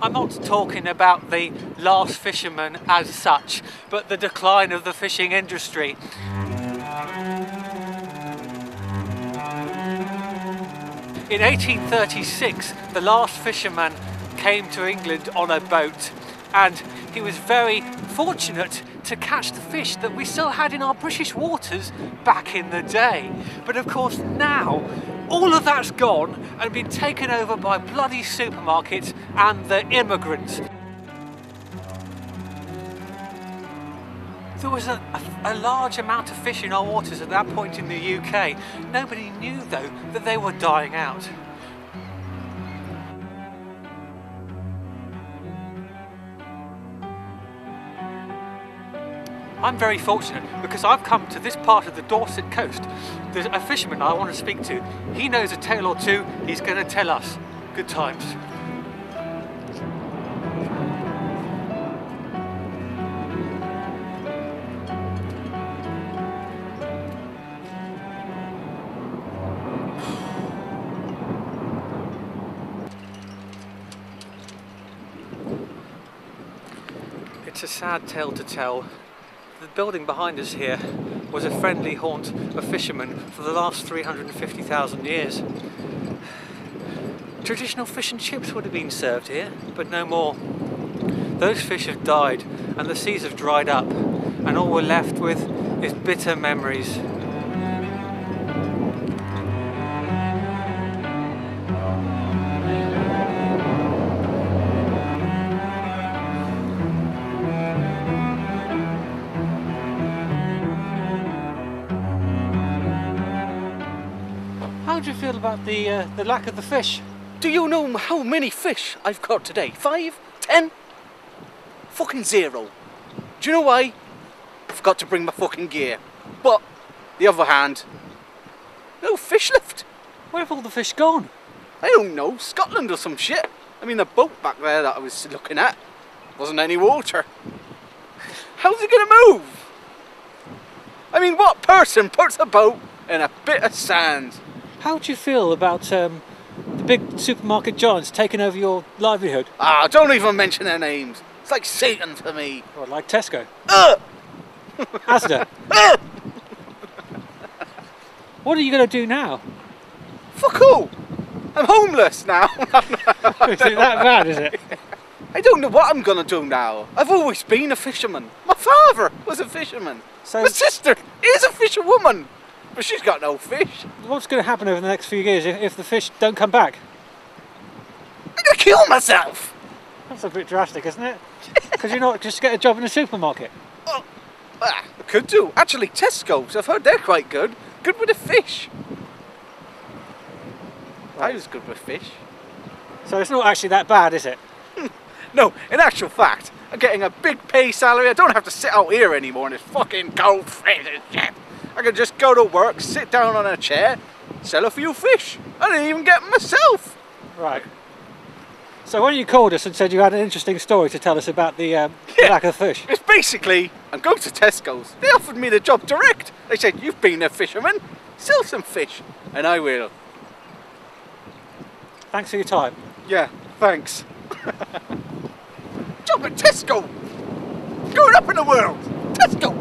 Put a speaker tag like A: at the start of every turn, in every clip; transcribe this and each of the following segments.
A: I'm not talking about the Last Fisherman as such, but the decline of the fishing industry. In 1836, the Last Fisherman came to England on a boat, and he was very fortunate to catch the fish that we still had in our British waters back in the day. But of course now, all of that's gone and been taken over by bloody supermarkets and the immigrants. There was a large amount of fish in our waters at that point in the UK. Nobody knew though that they were dying out. I'm very fortunate because I've come to this part of the Dorset coast. There's a fisherman I want to speak to. He knows a tale or two, he's going to tell us. Good times. It's a sad tale to tell. The building behind us here was a friendly haunt of fishermen for the last 350,000 years. Traditional fish and chips would have been served here, but no more. Those fish have died and the seas have dried up, and all we're left with is bitter memories. How do you feel about the lack of the fish?
B: Do you know how many fish I've caught today? 5? 10? Fucking 0. Do you know why? I forgot to bring my fucking gear. But, the other hand, no fish left.
A: Where have all the fish gone?
B: I don't know, Scotland or some shit. I mean, the boat back there that I was looking at wasn't any water. How's it gonna move? I mean, what person puts a boat in a bit of sand?
A: How do you feel about the big supermarket giants taking over your livelihood?
B: Ah, don't even mention their names. It's like Satan for me.
A: What, like Tesco? Asda? What are you going to do now?
B: Fuck all! I'm homeless now.
A: Is it that bad, is it?
B: I don't know what I'm going to do now. I've always been a fisherman. My father was a fisherman.
A: So
B: my sister is a fisherwoman. But she's got no fish.
A: What's going to happen over the next few years if the fish don't come back?
B: I'm going to kill myself.
A: That's a bit drastic, isn't it? Because you're not just get a job in a supermarket.
B: Oh, I could do. Actually, Tesco's, I've heard they're quite good. Good with the fish. Right. I was good with fish.
A: So it's not actually that bad, is it?
B: No, in actual fact, I'm getting a big pay salary. I don't have to sit out here anymore in this fucking cold freezing shit. I can just go to work, sit down on a chair, sell a few fish. I didn't even get them myself.
A: Right. So when you called us and said you had an interesting story to tell us about the lack of fish.
B: It's basically, I'm going to Tesco's. They offered me the job direct. They said, you've been a fisherman, sell some fish. And I will.
A: Thanks for your time.
B: Yeah, thanks. Job at Tesco. Going up in the world. Tesco.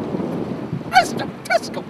B: Tesco.